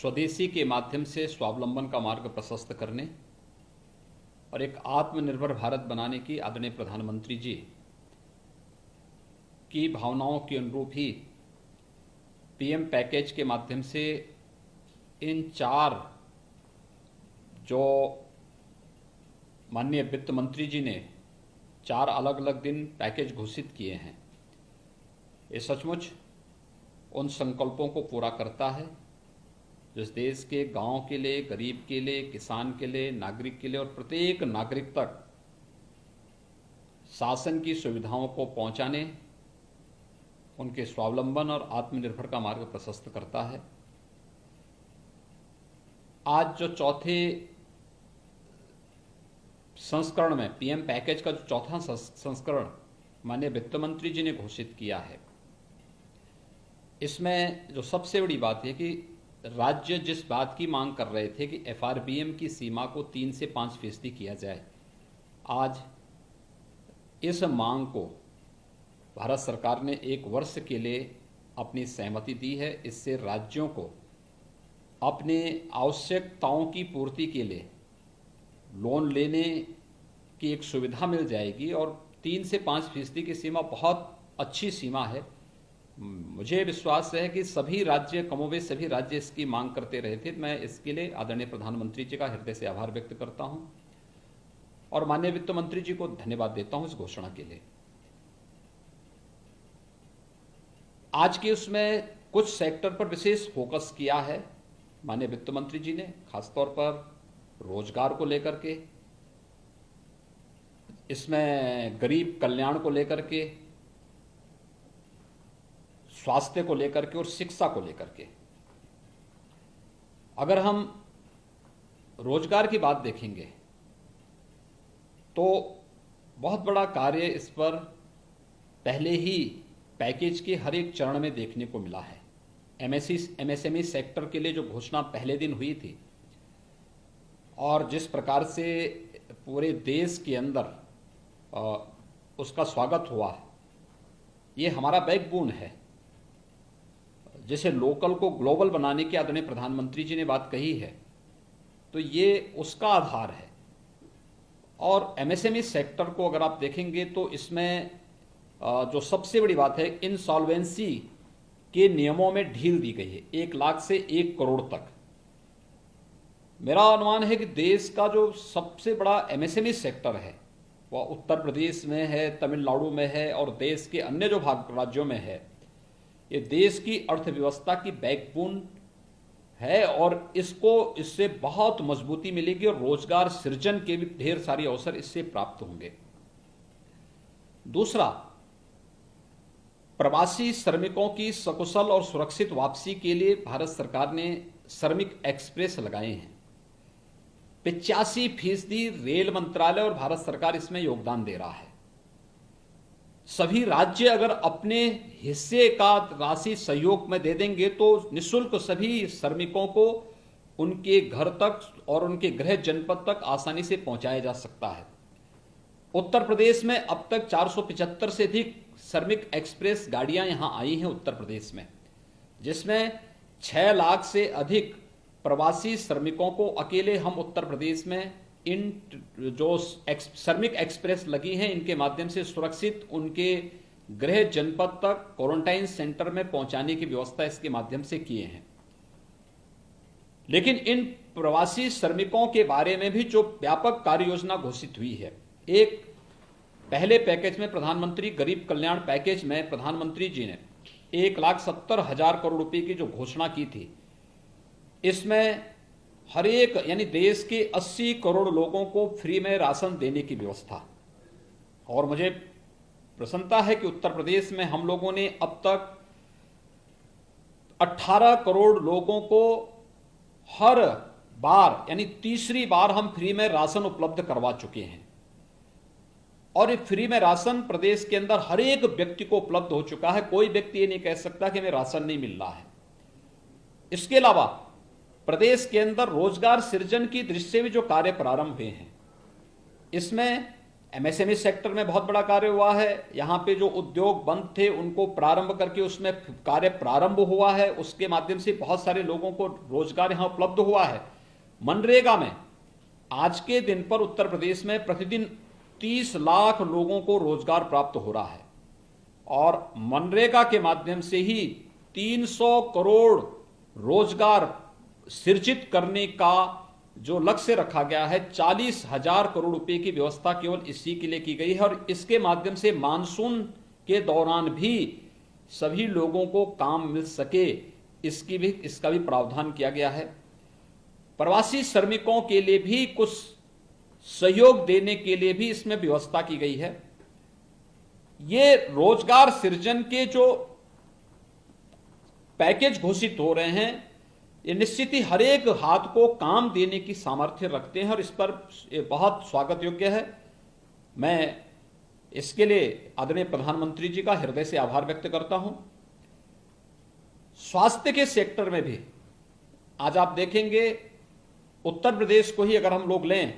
स्वदेशी के माध्यम से स्वावलंबन का मार्ग प्रशस्त करने और एक आत्मनिर्भर भारत बनाने की आदरणीय प्रधानमंत्री जी की भावनाओं के अनुरूप ही पीएम पैकेज के माध्यम से इन 4 जो माननीय वित्त मंत्री जी ने 4 अलग अलग दिन पैकेज घोषित किए हैं, ये सचमुच उन संकल्पों को पूरा करता है जिस देश के गांव के लिए, गरीब के लिए, किसान के लिए, नागरिक के लिए और प्रत्येक नागरिक तक शासन की सुविधाओं को पहुंचाने, उनके स्वावलंबन और आत्मनिर्भर का मार्ग प्रशस्त करता है। आज जो चौथे संस्करण में पीएम पैकेज का जो चौथा संस्करण माननीय वित्त मंत्री जी ने घोषित किया है, इसमें जो सबसे बड़ी बात है कि राज्य जिस बात की मांग कर रहे थे कि एफआरबीएम की सीमा को 3 से 5% किया जाए, आज इस मांग को भारत सरकार ने 1 वर्ष के लिए अपनी सहमति दी है। इससे राज्यों को अपने आवश्यकताओं की पूर्ति के लिए लोन लेने की एक सुविधा मिल जाएगी और 3 से 5% की सीमा बहुत अच्छी सीमा है। मुझे विश्वास है कि सभी राज्य, कमोबेश सभी राज्य इसकी मांग करते रहे थे। मैं इसके लिए आदरणीय प्रधानमंत्री जी का हृदय से आभार व्यक्त करता हूं और माननीय वित्त मंत्री जी को धन्यवाद देता हूं इस घोषणा के लिए। आज की उसमें कुछ सेक्टर पर विशेष फोकस किया है माननीय वित्त मंत्री जी ने, खासतौर पर रोजगार को लेकर के, इसमें गरीब कल्याण को लेकर के, स्वास्थ्य को लेकर के और शिक्षा को लेकर के। अगर हम रोजगार की बात देखेंगे तो बहुत बड़ा कार्य इस पर पहले ही पैकेज के हर एक चरण में देखने को मिला है। एमएसएमई सेक्टर के लिए जो घोषणा पहले दिन हुई थी और जिस प्रकार से पूरे देश के अंदर उसका स्वागत हुआ, ये हमारा बैकबोन है। जैसे लोकल को ग्लोबल बनाने की आदरणीय प्रधानमंत्री जी ने बात कही है, तो ये उसका आधार है। और एमएसएमई सेक्टर को अगर आप देखेंगे तो इसमें जो सबसे बड़ी बात है, इंसॉल्वेंसी के नियमों में ढील दी गई है 1 लाख से 1 करोड़ तक। मेरा अनुमान है कि देश का जो सबसे बड़ा एमएसएमई सेक्टर है वह उत्तर प्रदेश में है, तमिलनाडु में है और देश के अन्य जो राज्यों में है। ये देश की अर्थव्यवस्था की बैकबोन है और इससे बहुत मजबूती मिलेगी और रोजगार सृजन के भी ढेर सारे अवसर इससे प्राप्त होंगे। दूसरा, प्रवासी श्रमिकों की सकुशल और सुरक्षित वापसी के लिए भारत सरकार ने श्रमिक एक्सप्रेस लगाए हैं। 85% रेल मंत्रालय और भारत सरकार इसमें योगदान दे रहा है। सभी राज्य अगर अपने हिस्से का राशि सहयोग में दे देंगे तो निःशुल्क सभी श्रमिकों को उनके घर तक और उनके गृह जनपद तक आसानी से पहुंचाया जा सकता है। उत्तर प्रदेश में अब तक 475 से अधिक श्रमिक एक्सप्रेस गाड़ियां यहां आई हैं उत्तर प्रदेश में, जिसमें 6 लाख से अधिक प्रवासी श्रमिकों को अकेले हम उत्तर प्रदेश में इन जो श्रमिक एक्सप्रेस लगी हैं इनके माध्यम से सुरक्षित उनके गृह जनपद तक क्वारंटाइन सेंटर में पहुंचाने की व्यवस्था इसके माध्यम से किए हैं। लेकिन इन प्रवासी श्रमिकों के बारे में भी जो व्यापक कार्य योजना घोषित हुई है, एक पहले पैकेज में प्रधानमंत्री गरीब कल्याण पैकेज में प्रधानमंत्री जी ने 1,70,000 करोड़ रुपए की जो घोषणा की थी, इसमें हर एक यानी देश के 80 करोड़ लोगों को फ्री में राशन देने की व्यवस्था। और मुझे प्रसन्नता है कि उत्तर प्रदेश में हम लोगों ने अब तक 18 करोड़ लोगों को हर बार यानी तीसरी बार हम फ्री में राशन उपलब्ध करवा चुके हैं। और ये फ्री में राशन प्रदेश के अंदर हर एक व्यक्ति को उपलब्ध हो चुका है। कोई व्यक्ति ये नहीं कह सकता कि हमें राशन नहीं मिल रहा है। इसके अलावा प्रदेश के अंदर रोजगार सृजन की दृष्टि से भी जो कार्य प्रारंभ हुए हैं, इसमें एमएसएमई सेक्टर में बहुत बड़ा कार्य हुआ है। यहाँ पे जो उद्योग बंद थे उनको प्रारंभ करके उसमें कार्य प्रारंभ हुआ है, उसके माध्यम से बहुत सारे लोगों को रोजगार यहाँ उपलब्ध हुआ है। मनरेगा में आज के दिन पर उत्तर प्रदेश में प्रतिदिन 30 लाख लोगों को रोजगार प्राप्त हो रहा है और मनरेगा के माध्यम से ही 300 करोड़ रोजगार सृजित करने का जो लक्ष्य रखा गया है, 40,000 करोड़ रुपए की व्यवस्था केवल इसी के लिए की गई है और इसके माध्यम से मानसून के दौरान भी सभी लोगों को काम मिल सके इसका भी प्रावधान किया गया है। प्रवासी श्रमिकों के लिए भी कुछ सहयोग देने के लिए भी इसमें व्यवस्था की गई है। ये रोजगार सृजन के जो पैकेज घोषित हो रहे हैं, ये निश्चित ही हर एक हाथ को काम देने की सामर्थ्य रखते हैं और इस पर बहुत स्वागत योग्य है। मैं इसके लिए आदरणीय प्रधानमंत्री जी का हृदय से आभार व्यक्त करता हूं। स्वास्थ्य के सेक्टर में भी आज आप देखेंगे, उत्तर प्रदेश को ही अगर हम लोग लें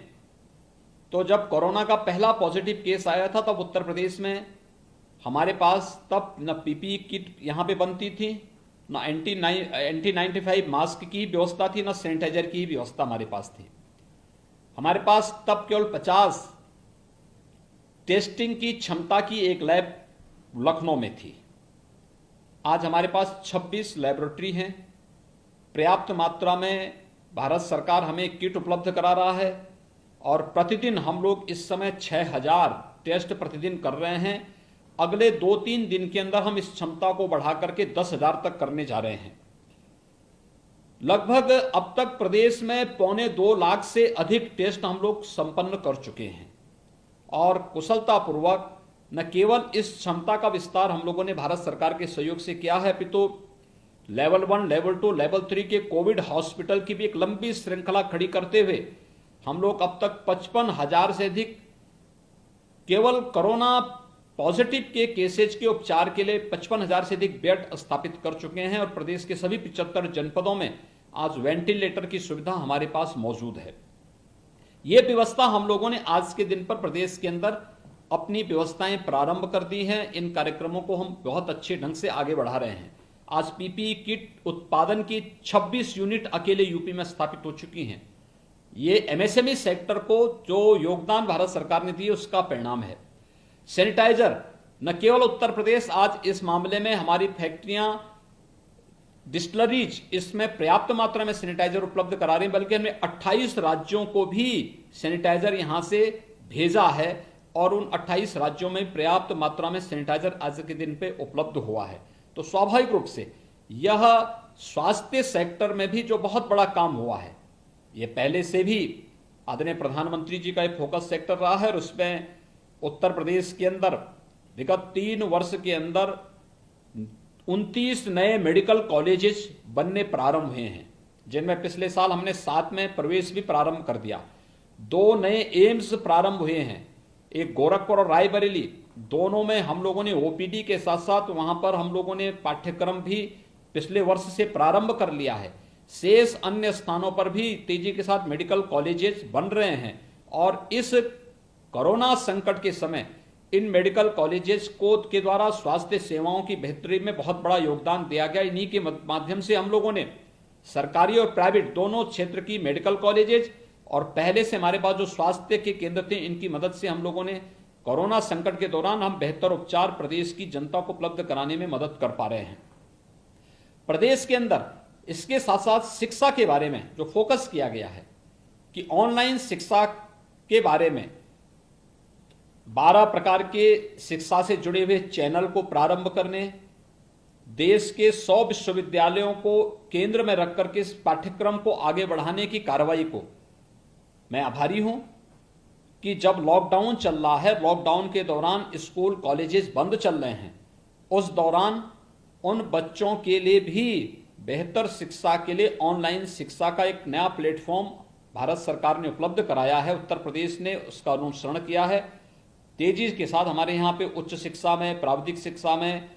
तो जब कोरोना का पहला पॉजिटिव केस आया था तब उत्तर प्रदेश में हमारे पास तब न पीपीई किट यहां पे बनती थी, ना N95 मास्क की व्यवस्था थी, ना सैनिटाइजर की व्यवस्था हमारे पास थी। हमारे पास तब केवल 50 टेस्टिंग की क्षमता की एक लैब लखनऊ में थी। आज हमारे पास 26 लेबोरेटरी हैं। पर्याप्त मात्रा में भारत सरकार हमें किट उपलब्ध करा रहा है और प्रतिदिन हम लोग इस समय 6,000 टेस्ट प्रतिदिन कर रहे हैं। अगले 2-3 दिन के अंदर हम इस क्षमता को बढ़ा करके 10,000 तक करने जा रहे हैं। लगभग अब तक प्रदेश में 1.25 लाख से अधिक टेस्ट हम लोग संपन्न कर चुके हैं और कुशलतापूर्वक न केवल इस क्षमता का विस्तार हम लोगों ने भारत सरकार के सहयोग से किया है, अपितु लेवल 1, लेवल 2, लेवल 3 के कोविड हॉस्पिटल की भी एक लंबी श्रृंखला खड़ी करते हुए हम लोग अब तक 55,000 से अधिक केवल कोरोना पॉजिटिव के केसेज के उपचार के लिए 55,000 से अधिक बेड स्थापित कर चुके हैं और प्रदेश के सभी 75 जनपदों में आज वेंटिलेटर की सुविधा हमारे पास मौजूद है। यह व्यवस्था हम लोगों ने आज के दिन पर प्रदेश के अंदर अपनी व्यवस्थाएं प्रारंभ कर दी हैं। इन कार्यक्रमों को हम बहुत अच्छे ढंग से आगे बढ़ा रहे हैं। आज पीपीई किट उत्पादन की 26 यूनिट अकेले यूपी में स्थापित हो चुकी हैं। ये एमएसएमई सेक्टर को जो योगदान भारत सरकार ने दिए उसका परिणाम है। सैनिटाइजर न केवल उत्तर प्रदेश आज इस मामले में हमारी फैक्ट्रियां, डिस्टिलरीज इसमें पर्याप्त मात्रा में सैनिटाइजर उपलब्ध करा रही हैं, बल्कि हमने 28 राज्यों को भी सैनिटाइजर यहां से भेजा है और उन 28 राज्यों में पर्याप्त मात्रा में सैनिटाइजर आज के दिन पे उपलब्ध हुआ है। तो स्वाभाविक रूप से यह स्वास्थ्य सेक्टर में भी जो बहुत बड़ा काम हुआ है, यह पहले से भी आदरणीय प्रधानमंत्री जी का एक फोकस सेक्टर रहा है और उसमें उत्तर प्रदेश के अंदर विगत 3 वर्ष के अंदर 29 नए मेडिकल कॉलेजेस बनने प्रारंभ हुए हैं, जिनमें पिछले साल हमने 7 में प्रवेश भी प्रारंभ कर दिया। 2 नए एम्स प्रारंभ हुए हैं, एक गोरखपुर और रायबरेली, दोनों में हम लोगों ने ओपीडी के साथ साथ वहां पर हम लोगों ने पाठ्यक्रम भी पिछले वर्ष से प्रारंभ कर लिया है। शेष अन्य स्थानों पर भी तेजी के साथ मेडिकल कॉलेजेस बन रहे हैं और इस कोरोना संकट के समय इन मेडिकल कॉलेजेस को के द्वारा स्वास्थ्य सेवाओं की बेहतरी में बहुत बड़ा योगदान दिया गया। इन्हीं के माध्यम से हम लोगों ने सरकारी और प्राइवेट दोनों क्षेत्र की मेडिकल कॉलेजेस और पहले से हमारे पास जो स्वास्थ्य के केंद्र थे, इनकी मदद से हम लोगों ने कोरोना संकट के दौरान हम बेहतर उपचार प्रदेश की जनता को उपलब्ध कराने में मदद कर पा रहे हैं। प्रदेश के अंदर इसके साथ साथ शिक्षा के बारे में जो फोकस किया गया है कि ऑनलाइन शिक्षा के बारे में 12 प्रकार के शिक्षा से जुड़े हुए चैनल को प्रारंभ करने, देश के 100 विश्वविद्यालयों को केंद्र में रख करके इस पाठ्यक्रम को आगे बढ़ाने की कार्रवाई को मैं आभारी हूं कि जब लॉकडाउन चल रहा है, लॉकडाउन के दौरान स्कूल कॉलेजेस बंद चल रहे हैं, उस दौरान उन बच्चों के लिए भी बेहतर शिक्षा के लिए ऑनलाइन शिक्षा का एक नया प्लेटफॉर्म भारत सरकार ने उपलब्ध कराया है। उत्तर प्रदेश ने उसका अनुसरण किया है। तेजी के साथ हमारे यहाँ पे उच्च शिक्षा में, प्राविधिक शिक्षा में,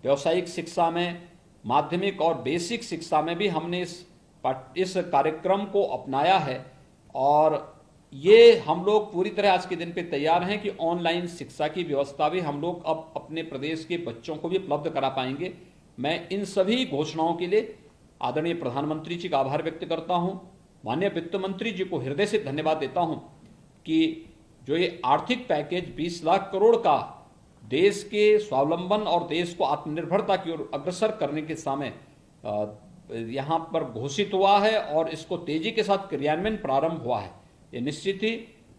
व्यावसायिक शिक्षा में, माध्यमिक और बेसिक शिक्षा में भी हमने इस कार्यक्रम को अपनाया है और ये हम लोग पूरी तरह आज के दिन पे तैयार हैं कि ऑनलाइन शिक्षा की व्यवस्था भी हम लोग अब अपने प्रदेश के बच्चों को भी उपलब्ध करा पाएंगे। मैं इन सभी घोषणाओं के लिए आदरणीय प्रधानमंत्री जी का आभार व्यक्त करता हूं, माननीय वित्त मंत्री जी को हृदय से धन्यवाद देता हूं कि जो ये आर्थिक पैकेज 20 लाख करोड़ का देश के स्वावलंबन और देश को आत्मनिर्भरता की ओर अग्रसर करने के समय यहां पर घोषित हुआ है और इसको तेजी के साथ क्रियान्वयन प्रारंभ हुआ है। ये निश्चित ही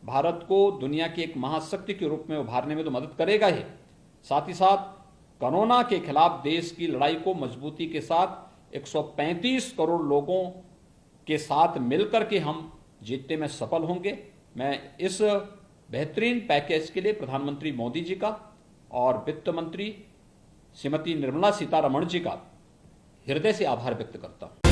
भारत को दुनिया की एक महाशक्ति के रूप में उभारने में तो मदद करेगा ही, साथ ही साथ कोरोना के खिलाफ देश की लड़ाई को मजबूती के साथ 135 करोड़ लोगों के साथ मिलकर के हम जीतने में सफल होंगे। मैं इस बेहतरीन पैकेज के लिए प्रधानमंत्री मोदी जी का और वित्त मंत्री श्रीमती निर्मला सीतारमण जी का हृदय से आभार व्यक्त करता हूं।